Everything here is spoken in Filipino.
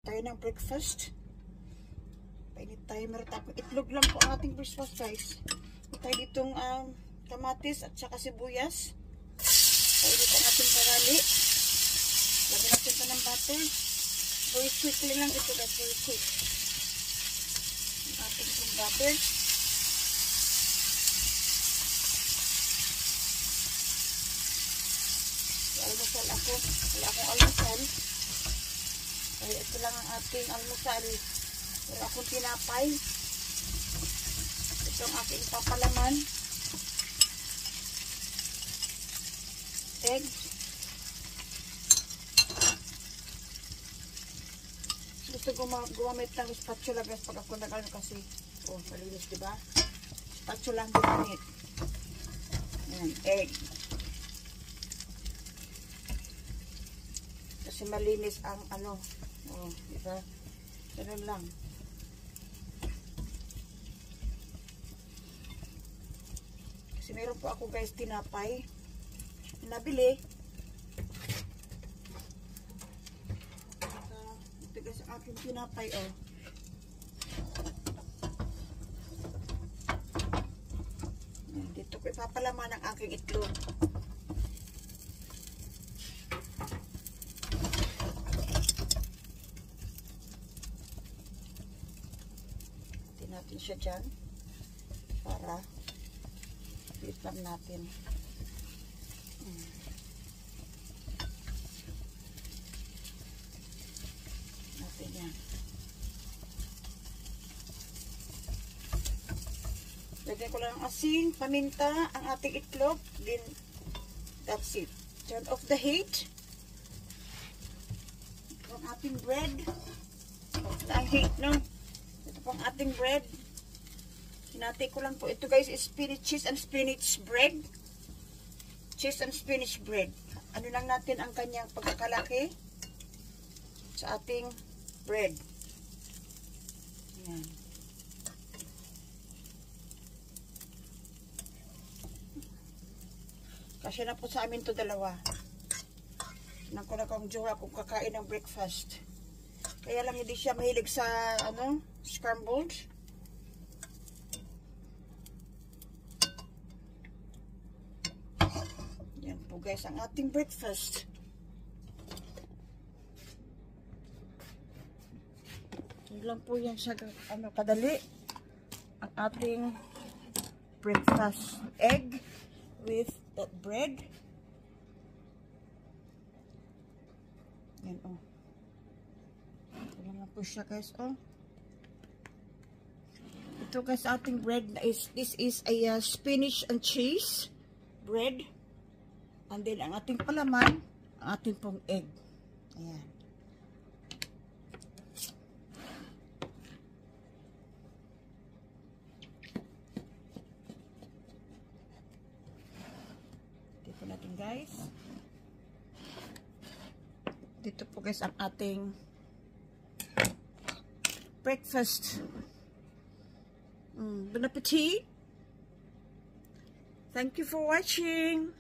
tayo ng breakfast. Painit tayo. Meron tayo itlog lang po ang ating breakfast, guys. May tayo ditong kamatis at saka sibuyas. Painit ang ating karali. Lagyan natin pa ng butter. Very quickly lang ito, guys. Very quick. Ang ating butter. Almusal ako. Wala akong almusal. Kaya ito lang ang ating almusal. Wala akong tinapay. Ito ang aking papalaman. Egg. Gusto gumamit ng spatula, guys, pag ako nag-ano kasi. Oh, malinis, diba? Spatula ang gumamit. Ayan, egg. Kasi malinis ang ano. Oh, diba? Ganun lang. Kasi meron po ako, guys, tinapay. Nabili. Ito, guys, ang aking tinapay, oh. Dito ko ipapalaman ang aking itlog. Natin siya dyan para itlog natin. Natin yan. Lagyan ko lang ng asin, paminta, ang ating itlog. Then, that's it. Turn off the heat. Ito ang ating bread. Off the heat, no? Ang ating bread. Hinati ko lang po. Ito, guys, is cheese and spinach bread. Cheese and spinach bread. Ano lang natin ang kanyang pagkakalaki sa ating bread. Ayan. Kasi na po sa amin to dalawa. Nang ko na kong jowa kung kakain ng breakfast. Kaya lang hindi siya mahilig sa ano, scrambled. Yan po, guys, ang ating breakfast. Yan lang po yan sa ano, kadali. Ang ating breakfast. Egg with that bread. Yan, oh. Po siya, guys, oh. Ito, guys, ating bread this is a spinach and cheese bread, and then ang ating palaman, ang ating pong egg. Ayan. Dito natin, guys. Dito po, guys, ang ating breakfast. Bon appetit. Thank you for watching.